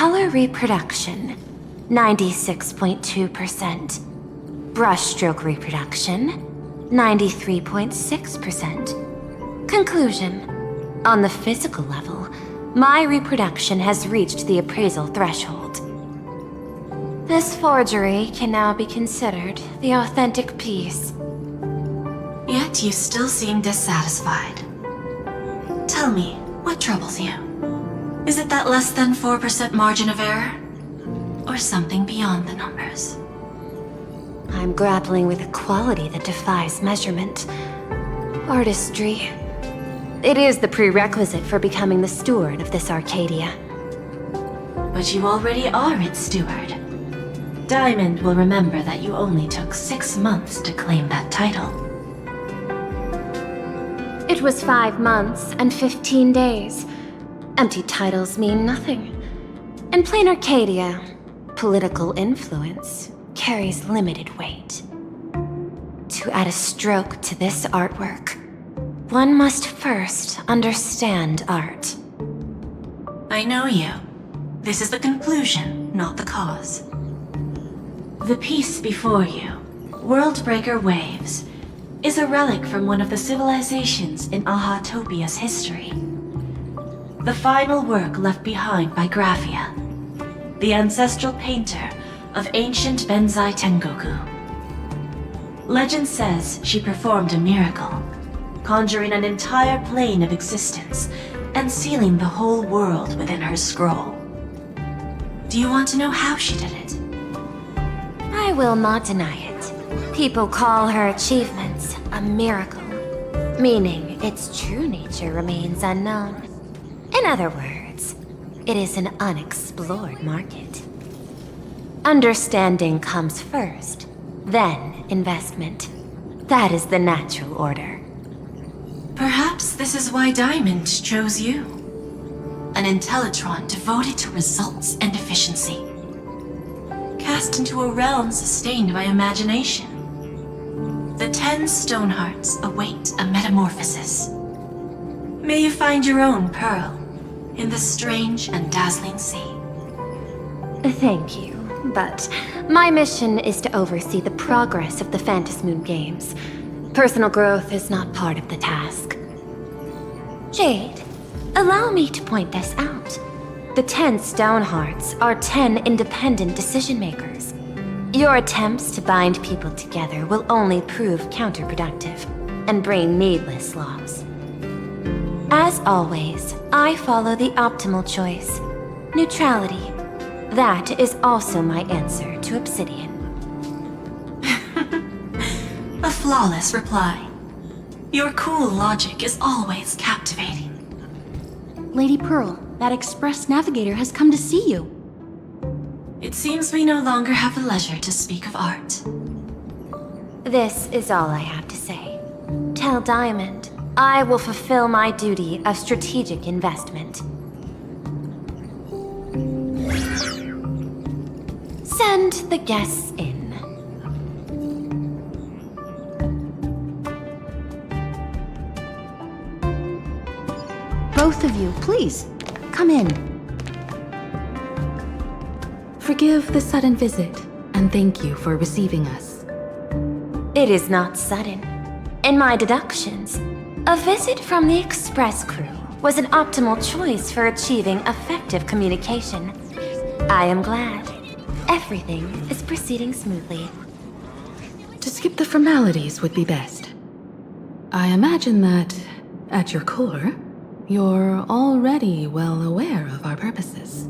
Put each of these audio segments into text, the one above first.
Color reproduction, 96.2%. Brushstroke reproduction, 93.6%. Conclusion. On the physical level, my reproduction has reached the appraisal threshold. This forgery can now be considered the authentic piece. Yet you still seem dissatisfied. Tell me, what troubles you? Is it that less than 4% margin of error? Or something beyond the numbers? I'm grappling with a quality that defies measurement. Artistry. It is the prerequisite for becoming the steward of this Arcadia. But you already are its steward. Diamond will remember that you only took 6 months to claim that title. It was 5 months and 15 days. Empty titles mean nothing. In plain Arcadia, political influence carries limited weight. To add a stroke to this artwork, one must first understand art. I know you. This is the conclusion, not the cause. The piece before you, Worldbreaker Waves, is a relic from one of the civilizations in Ahatopia's history. The final work left behind by Graphia, the ancestral painter of ancient Benzai Tengoku. Legend says she performed a miracle, conjuring an entire plane of existence and sealing the whole world within her scroll. Do you want to know how she did it? I will not deny it. People call her achievements a miracle, meaning its true nature remains unknown. In other words, it is an unexplored market. Understanding comes first, then investment. That is the natural order. Perhaps this is why Diamond chose you. An Intellitron devoted to results and efficiency. Cast into a realm sustained by imagination. The 10 Stonehearts await a metamorphosis. May you find your own pearl in this strange and dazzling sea. Thank you, but my mission is to oversee the progress of the Phantasmoon Games. Personal growth is not part of the task. Jade, allow me to point this out. The 10 Stonehearts are 10 independent decision-makers. Your attempts to bind people together will only prove counterproductive and bring needless loss. As always, I follow the optimal choice. Neutrality. That is also my answer to Obsidian. A flawless reply. Your cool logic is always captivating. Lady Pearl, that Express Navigator has come to see you. It seems we no longer have the leisure to speak of art. This is all I have to say. Tell Diamond, I will fulfill my duty of strategic investment. Send the guests in. Both of you, please, come in. Forgive the sudden visit, and thank you for receiving us. It is not sudden. In my deductions, a visit from the Express crew was an optimal choice for achieving effective communication. I am glad. Everything is proceeding smoothly. To skip the formalities would be best. I imagine that, at your core, you're already well aware of our purposes.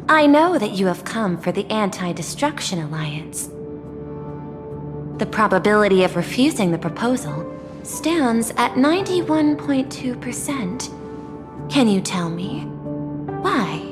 I know that you have come for the Anti-Destruction Alliance. The probability of refusing the proposal stands at 91.2%. Can you tell me why?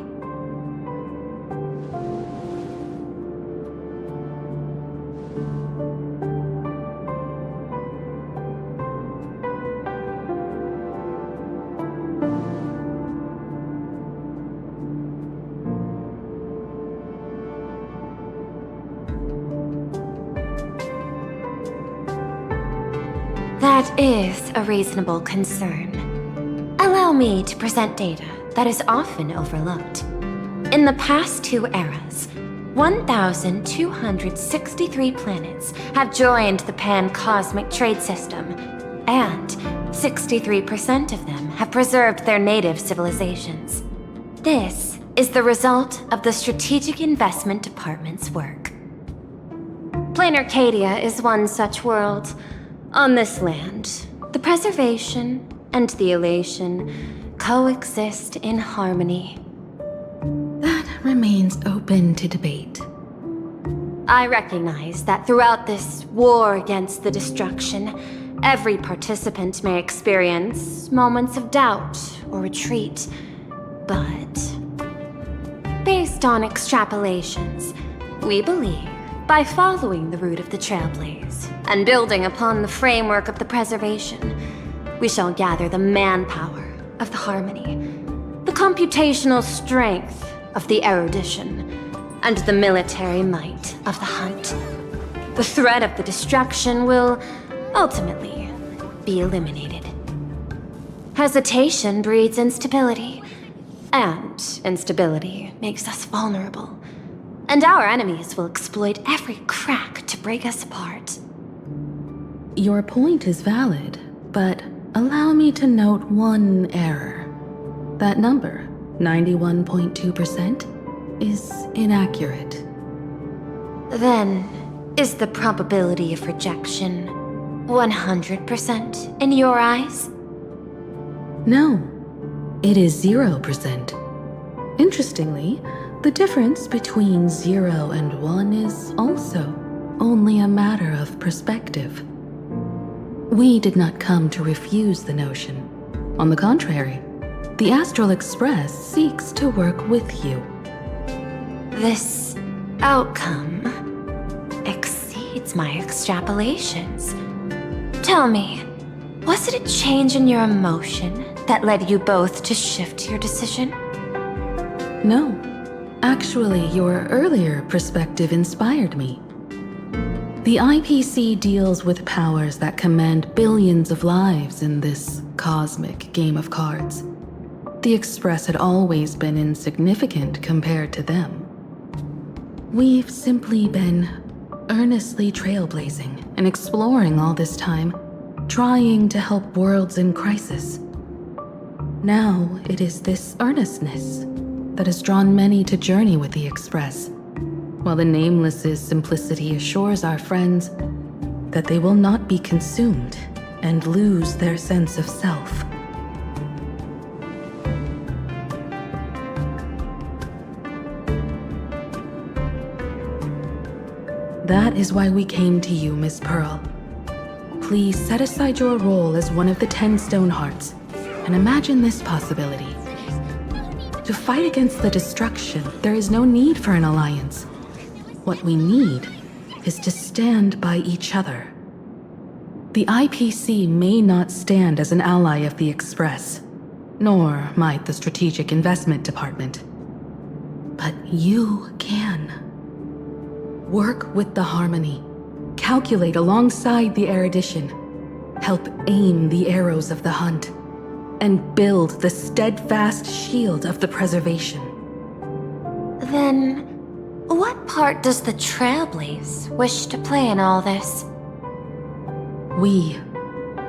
That is a reasonable concern. Allow me to present data that is often overlooked. In the past 2 eras, 1,263 planets have joined the pan-cosmic trade system, and 63% of them have preserved their native civilizations. This is the result of the Strategic Investment Department's work. Plain Arcadia is one such world. On this land, the preservation and the elation coexist in harmony. That remains open to debate. I recognize that throughout this war against the destruction, every participant may experience moments of doubt or retreat, but based on extrapolations, we believe by following the route of the Trailblaze and building upon the framework of the preservation, we shall gather the manpower of the harmony, the computational strength of the erudition, and the military might of the hunt. The threat of the destruction will ultimately be eliminated. Hesitation breeds instability, and instability makes us vulnerable. And our enemies will exploit every crack to break us apart. Your point is valid, but allow me to note one error. That number, 91.2%, is inaccurate. Then, is the probability of rejection 100% in your eyes? No, it is 0%. Interestingly, the difference between 0 and 1 is also only a matter of perspective. We did not come to refuse the notion. On the contrary, the Astral Express seeks to work with you. This outcome exceeds my extrapolations. Tell me, was it a change in your emotion that led you both to shift your decision? No. Actually, your earlier perspective inspired me. The IPC deals with powers that command billions of lives in this cosmic game of cards. The Express had always been insignificant compared to them. We've simply been earnestly trailblazing and exploring all this time, trying to help worlds in crisis. Now it is this earnestness that has drawn many to journey with the Express, while the Nameless's simplicity assures our friends that they will not be consumed and lose their sense of self. That is why we came to you, Miss Pearl. Please set aside your role as one of the 10 Stonehearts and imagine this possibility. To fight against the destruction, there is no need for an alliance. What we need is to stand by each other. The IPC may not stand as an ally of the Express, nor might the Strategic Investment Department. But you can. Work with the harmony, calculate alongside the erudition, help aim the arrows of the hunt, and build the steadfast shield of the preservation. Then, what part does the Trailblaze wish to play in all this? We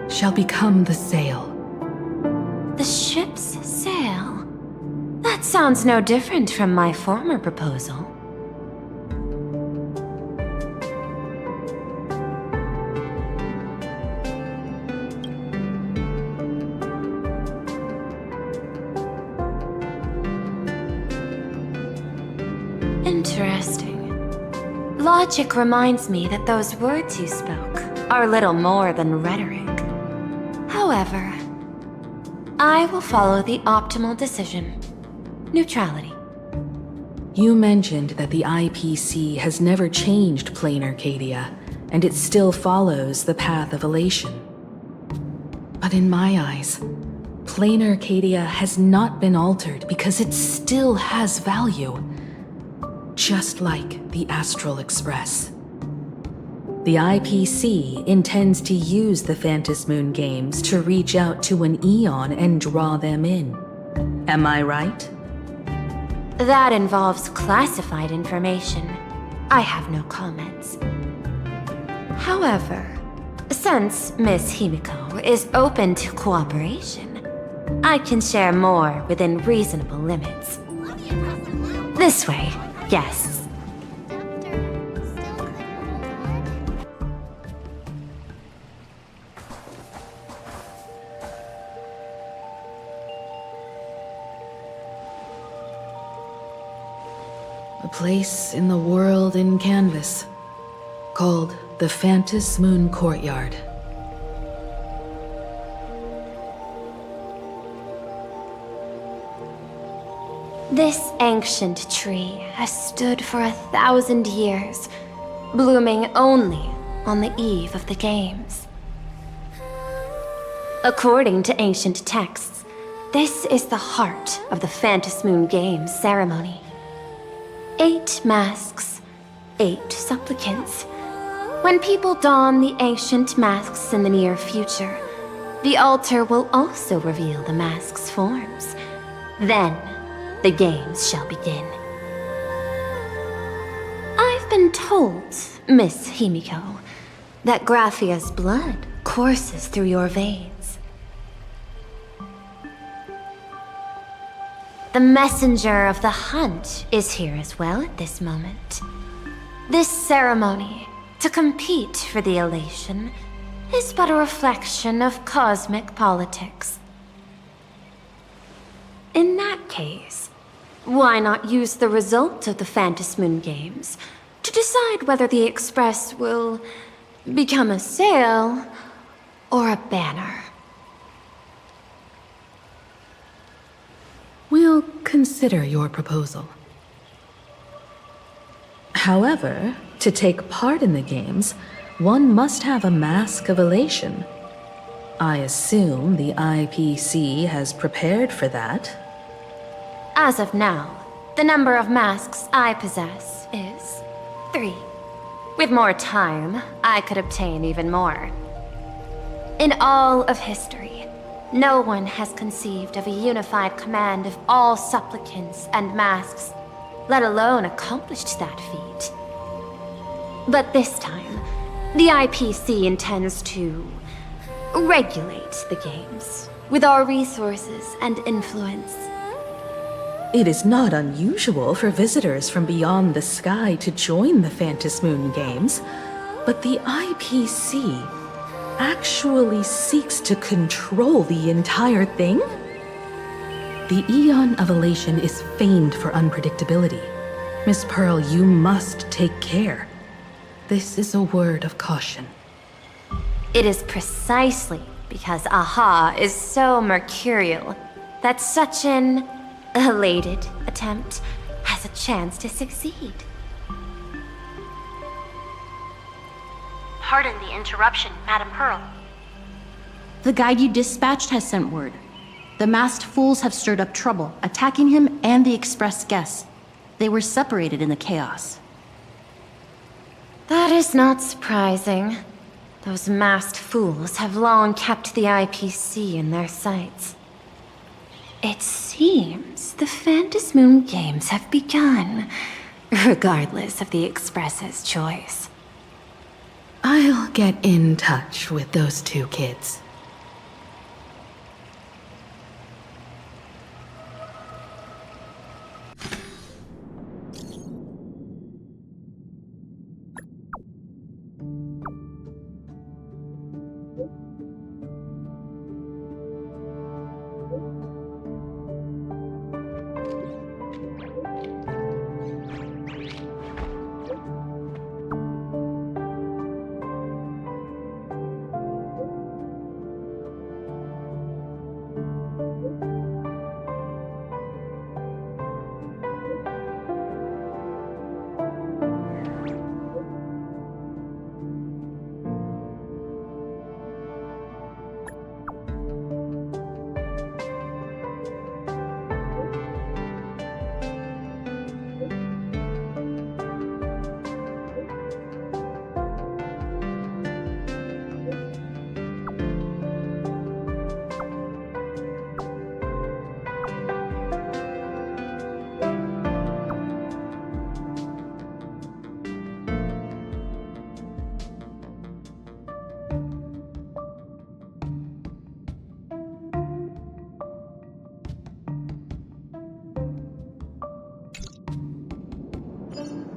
shall become the sail. The ship's sail? That sounds no different from my former proposal. Interesting. Logic reminds me that those words you spoke are little more than rhetoric. However, I will follow the optimal decision. Neutrality. You mentioned that the IPC has never changed Plain Arcadia, and it still follows the path of elation. But in my eyes, Plain Arcadia has not been altered because it still has value. Just like the Astral Express. The IPC intends to use the Phantom Moon games to reach out to an Eon and draw them in. Am I right? That involves classified information. I have no comments. However, since Miss Himiko is open to cooperation, I can share more within reasonable limits. This way, guests. A place in the world in canvas, called the Phantom Moon Courtyard. This ancient tree has stood for 1,000 years, blooming only on the eve of the games. According to ancient texts, this is the heart of the Phantom Moon Games ceremony. 8 masks, 8 supplicants. When people don the ancient masks in the near future, the altar will also reveal the masks' forms. Then, the games shall begin. I've been told, Miss Himiko, that Graphia's blood courses through your veins. The messenger of the hunt is here as well at this moment. This ceremony, to compete for the elation, is but a reflection of cosmic politics. In that case, why not use the result of the Phantom Moon Games to decide whether the Express will become a sail or a banner? We'll consider your proposal. However, to take part in the games, one must have a mask of elation. I assume the IPC has prepared for that. As of now, the number of masks I possess is 3. With more time, I could obtain even more. In all of history, no one has conceived of a unified command of all supplicants and masks, let alone accomplished that feat. But this time, the IPC intends to regulate the games with our resources and influence. It is not unusual for visitors from beyond the sky to join the Phantom Moon Games, but the IPC actually seeks to control the entire thing? The Eon of Elation is famed for unpredictability. Miss Pearl, you must take care. This is a word of caution. It is precisely because Aha is so mercurial that such an elated attempt has a chance to succeed. Pardon the interruption, Madam Pearl. The guide you dispatched has sent word. The masked fools have stirred up trouble, attacking him and the express guests. They were separated in the chaos. That is not surprising. Those masked fools have long kept the IPC in their sights. It seems the Phantom Moon Games have begun, regardless of the Express's choice. I'll get in touch with those 2 kids.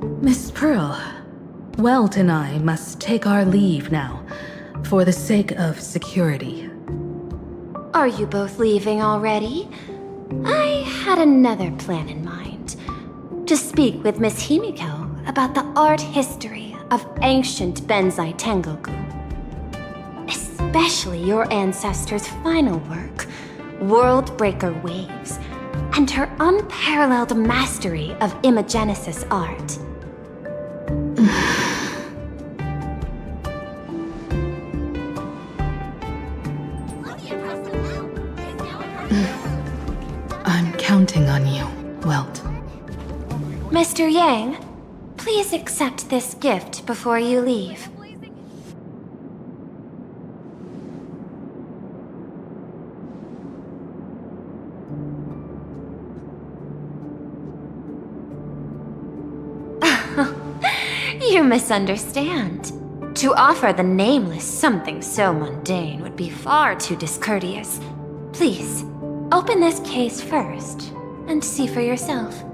Miss Pearl, Welt and I must take our leave now, for the sake of security. Are you both leaving already? I had another plan in mind. To speak with Miss Himiko about the art history of ancient Benzai Tengoku. Especially your ancestors' final work, World Breaker Waves, and her unparalleled mastery of imagenesis art. I'm counting on you, Welt. Mr. Yang, please accept this gift before you leave. You misunderstand. To offer the Nameless something so mundane would be far too discourteous. Please, open this case first, and see for yourself.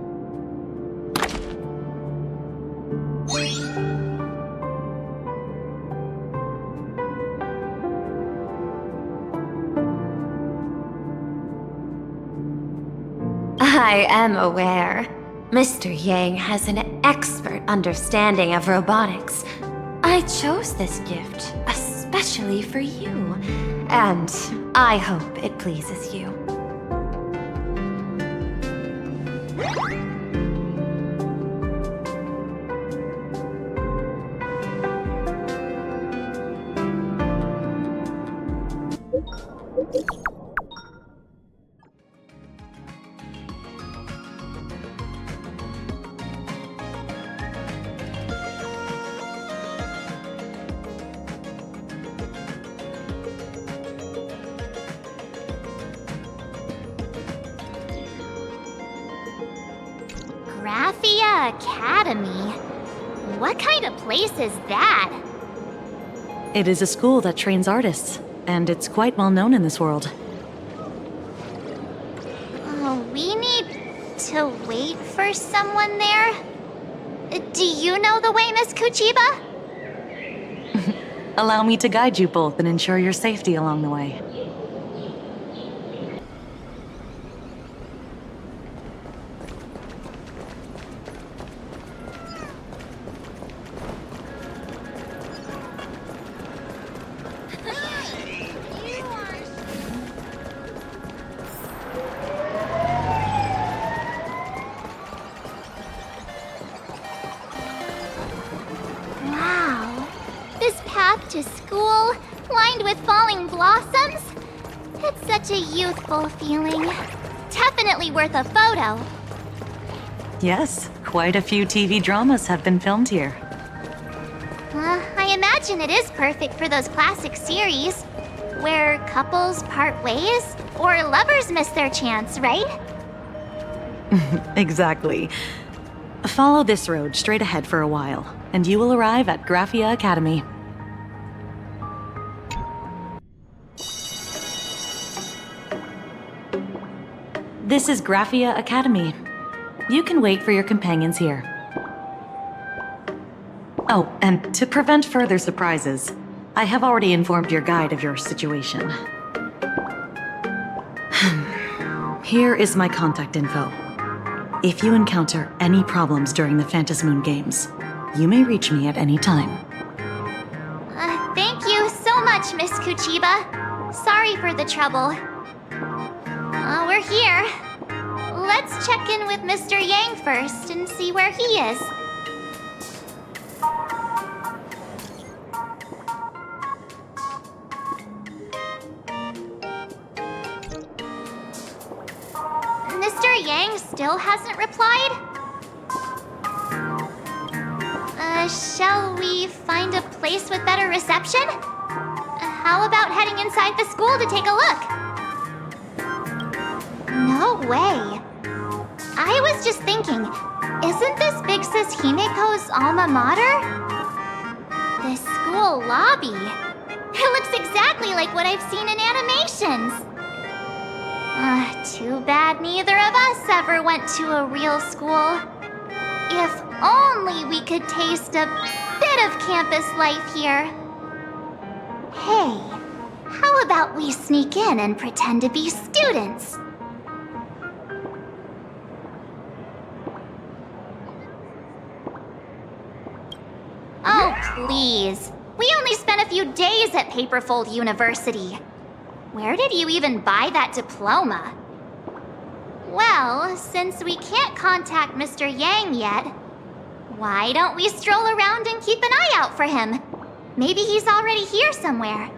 I am aware. Mr. Yang has an expert understanding of robotics. I chose this gift especially for you, and I hope it pleases you. Arcadia Academy? What kind of place is that? It is a school that trains artists, and it's quite well known in this world. We need to wait for someone there? Do you know the way, Miss Kuchiba? Allow me to guide you both and ensure your safety along the way. Wow. This path to school, lined with falling blossoms? It's such a youthful feeling. Definitely worth a photo. Yes, quite a few TV dramas have been filmed here. I imagine it is perfect for those classic series, where couples part ways, or lovers miss their chance, right? Exactly. Follow this road straight ahead for a while, and you will arrive at Graphia Academy. This is Graphia Academy. You can wait for your companions here. Oh, and to prevent further surprises, I have already informed your guide of your situation. Here is my contact info. If you encounter any problems during the Phantom Moon Games, you may reach me at any time. Thank you so much, Miss Kuchiba. Sorry for the trouble. We're here. Let's check in with Mr. Yang first and see where he is. Mr. Yang still hasn't replied? Shall we find a place with better reception? How about heading inside the school to take a look? No way. I was just thinking, isn't this Big Sis Himiko's alma mater? The school lobby. It looks exactly like what I've seen in animations. Too bad neither of us ever went to a real school. If only we could taste a bit of campus life here. Hey, how about we sneak in and pretend to be students? Oh, please. We only spent a few days at Paperfold University. Where did you even buy that diploma? Well, since we can't contact Mr. Yang yet, why don't we stroll around and keep an eye out for him? Maybe he's already here somewhere.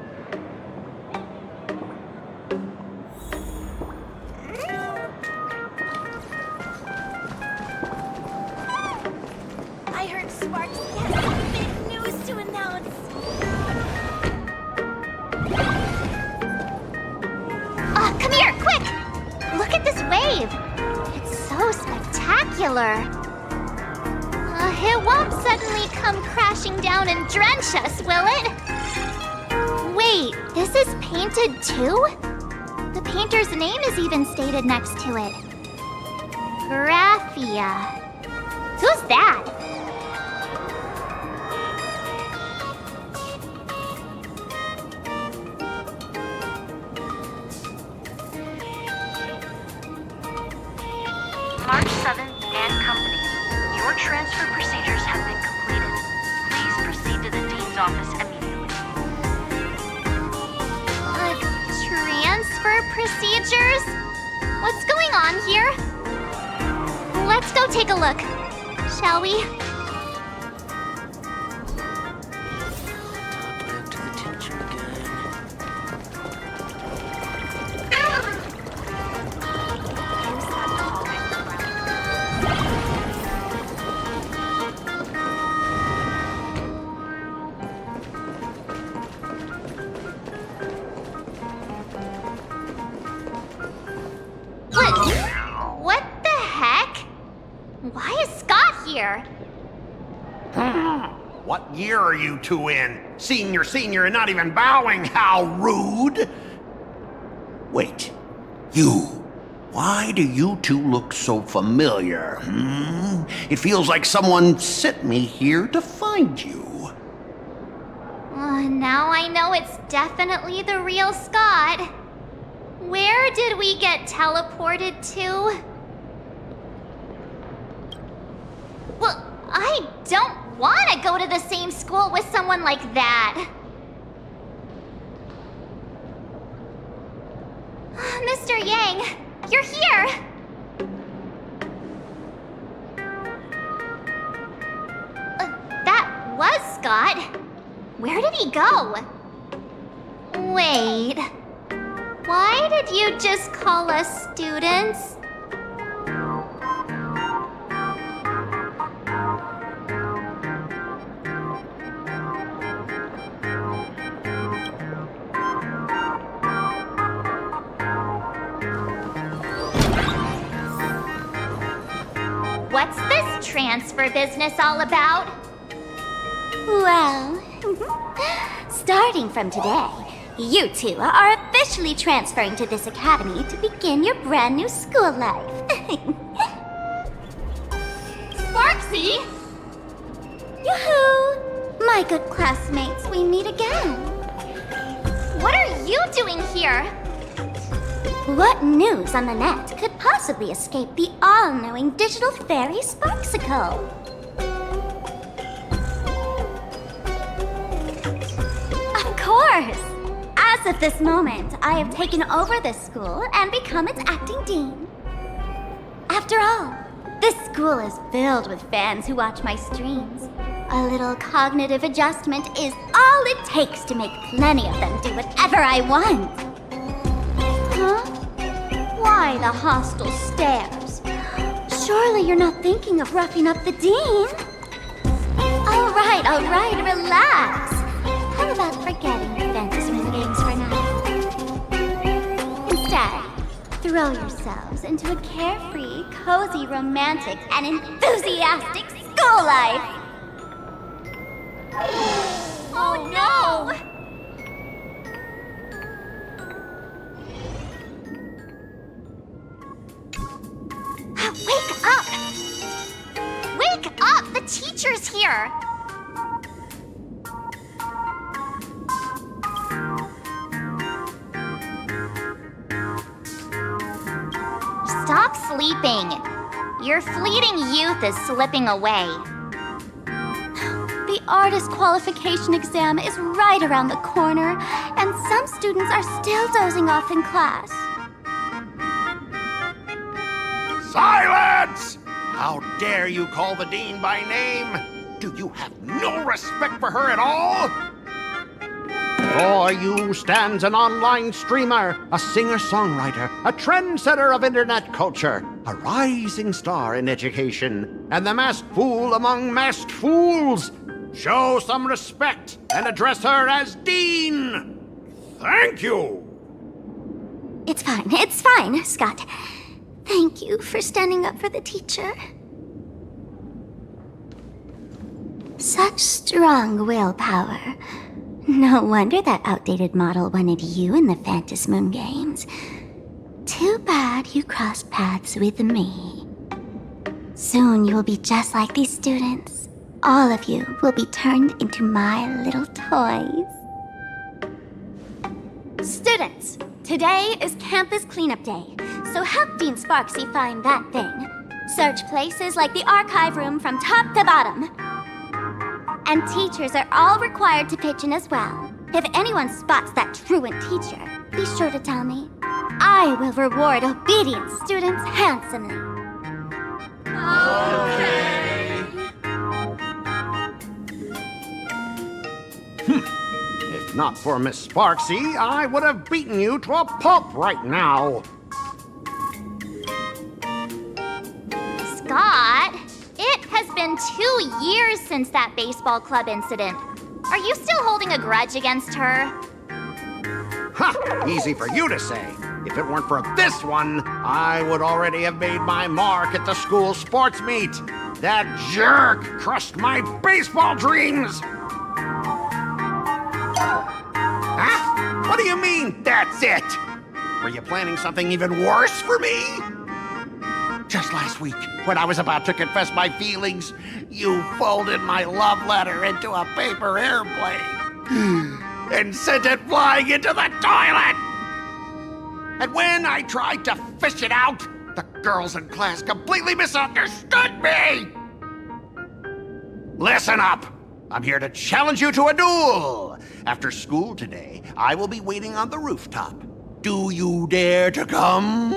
I heard Sparks has some big news to announce. Come here, quick! Look at this wave. It's so spectacular. It won't suddenly come crashing down and drench us, will it? Wait, this is painted too? The painter's name is even stated next to it. Graphia. Who's that? March 7th and Company. Your transfer procedures have been completed. Please proceed to the Dean's office immediately. Transfer procedures? What's going on here? Let's go take a look, shall we? Back to the teacher again. What the heck? Why is Scott here? What year are you two in? Senior, and not even bowing. How rude! Wait, you. Why do you two look so familiar? It feels like someone sent me here to find you. Now I know it's definitely the real Scott. Where did we get teleported to? Well, I don't want to go to the same school with someone like that. Mr. Yang, you're here! That was Scott. Where did he go? Wait. Why did you just call us students? What's this transfer business all about? Well, starting from today, you two are officially transferring to this academy to begin your brand new school life. Sparksy! Yoo-hoo! My good classmates, we meet again. What are you doing here? What news on the net could possibly escape the all-knowing digital fairy Sparksicle? Of course! As of this moment, I have taken over this school and become its acting dean. After all, this school is filled with fans who watch my streams. A little cognitive adjustment is all it takes to make plenty of them do whatever I want. Huh? Why the hostile stares? Surely you're not thinking of roughing up the dean? All right, relax. How about forgetting the Fantasy Games for now? Instead, throw yourselves into a carefree, cozy, romantic, and enthusiastic school life. Oh no! Wake up! Wake here. Stop sleeping. Your fleeting youth is slipping away. The artist qualification exam is right around the corner, and some students are still dozing off in class. Silence! How dare you call the dean by name? Do you have no respect for her at all? Before you stands an online streamer, a singer-songwriter, a trendsetter of internet culture, a rising star in education, and the masked fool among masked fools. Show some respect and address her as Dean. Thank you. It's fine, Scott. Thank you for standing up for the teacher. Such strong willpower. No wonder that outdated model wanted you in the Phantasmoon Games. Too bad you crossed paths with me. Soon you will be just like these students. All of you will be turned into my little toys. Students, today is campus cleanup day, so help Dean Sparksy find that thing. Search places like the archive room from top to bottom. And teachers are all required to pitch in as well. If anyone spots that truant teacher, be sure to tell me. I will reward obedient students handsomely. If not for Miss Sparksy, I would have beaten you to a pulp right now. Scott, it has been 2 years since that baseball club incident. Are you still holding a grudge against her? Ha! Easy for you to say. If it weren't for this one, I would already have made my mark at the school sports meet. That jerk crushed my baseball dreams! Huh? What do you mean, that's it? Were you planning something even worse for me? Just last week, when I was about to confess my feelings, you folded my love letter into a paper airplane and sent it flying into the toilet! And when I tried to fish it out, the girls in class completely misunderstood me! Listen up! I'm here to challenge you to a duel! After school today, I will be waiting on the rooftop. Do you dare to come?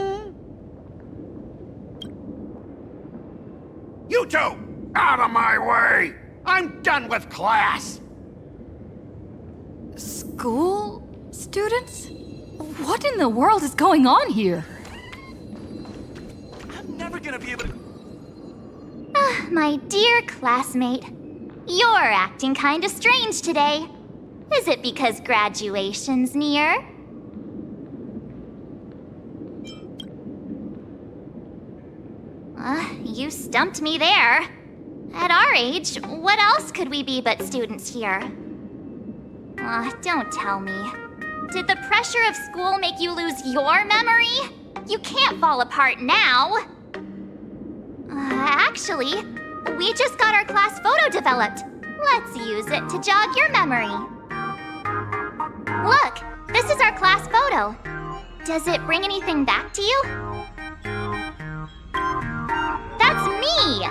You two! Out of my way! I'm done with class! School students? What in the world is going on here? I'm never gonna be able to... Ah, my dear classmate, you're acting kinda strange today. Is it because graduation's near? You stumped me there. At our age, what else could we be but students here? Don't tell me. Did the pressure of school make you lose your memory? You can't fall apart now. Actually, we just got our class photo developed. Let's use it to jog your memory. Look, this is our class photo. Does it bring anything back to you? That's me!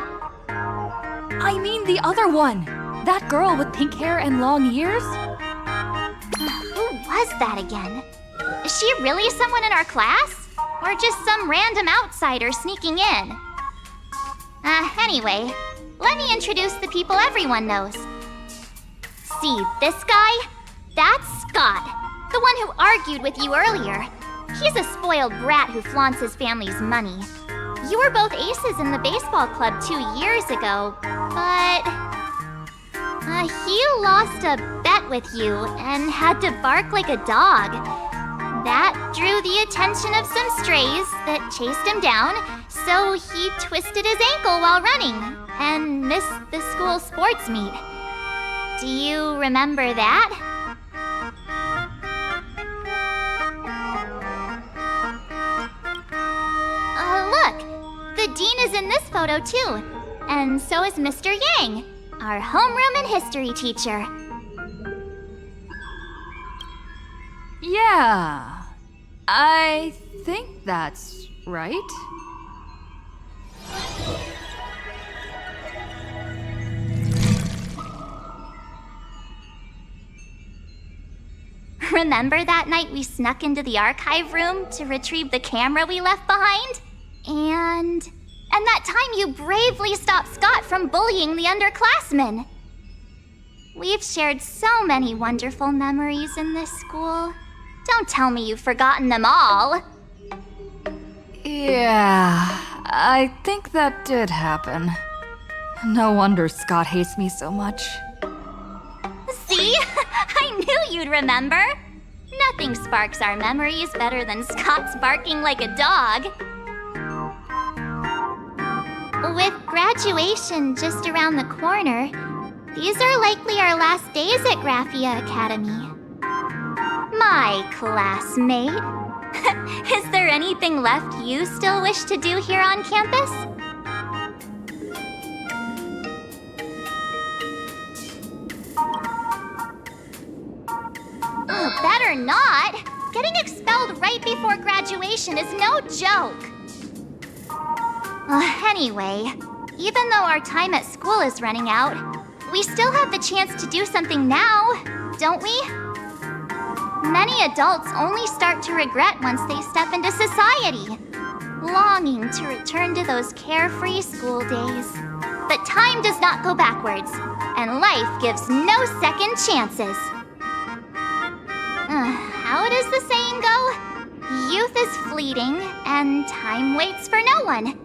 I mean the other one. That girl with pink hair and long ears? Who was that again? Is she really someone in our class? Or just some random outsider sneaking in? Anyway, let me introduce the people everyone knows. See this guy? That's Scott, the one who argued with you earlier. He's a spoiled brat who flaunts his family's money. You were both aces in the baseball club 2 years ago, but... he lost a bet with you and had to bark like a dog. That drew the attention of some strays that chased him down, so he twisted his ankle while running and missed the school sports meet. Do you remember that? Look! The dean is in this photo too, and so is Mr. Yang. our homeroom and history teacher. Yeah, I think that's right. Remember that night we snuck into the archive room to retrieve the camera we left behind? And that time you bravely stopped Scott from bullying the underclassmen. We've shared so many wonderful memories in this school. Don't tell me you've forgotten them all. Yeah, I think that did happen. No wonder Scott hates me so much. See? I knew you'd remember. Nothing sparks our memories better than Scott's barking like a dog. With graduation just around the corner, these are likely our last days at Graphia Academy. My classmate. Is there anything left you still wish to do here on campus? Better not! Getting expelled right before graduation is no joke! Anyway, even though our time at school is running out, we still have the chance to do something now, don't we? Many adults only start to regret once they step into society, longing to return to those carefree school days. But time does not go backwards, and life gives no second chances. How does the saying go? Youth is fleeting, and time waits for no one.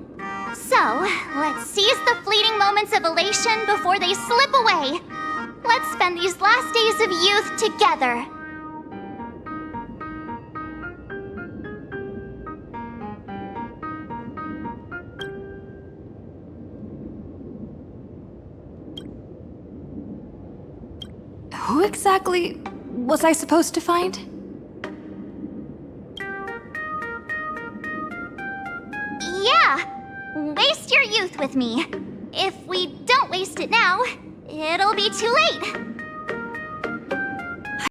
So, let's seize the fleeting moments of elation before they slip away. Let's spend these last days of youth together. Who exactly was I supposed to find? Yeah! Waste your youth with me. If we don't waste it now, it'll be too late.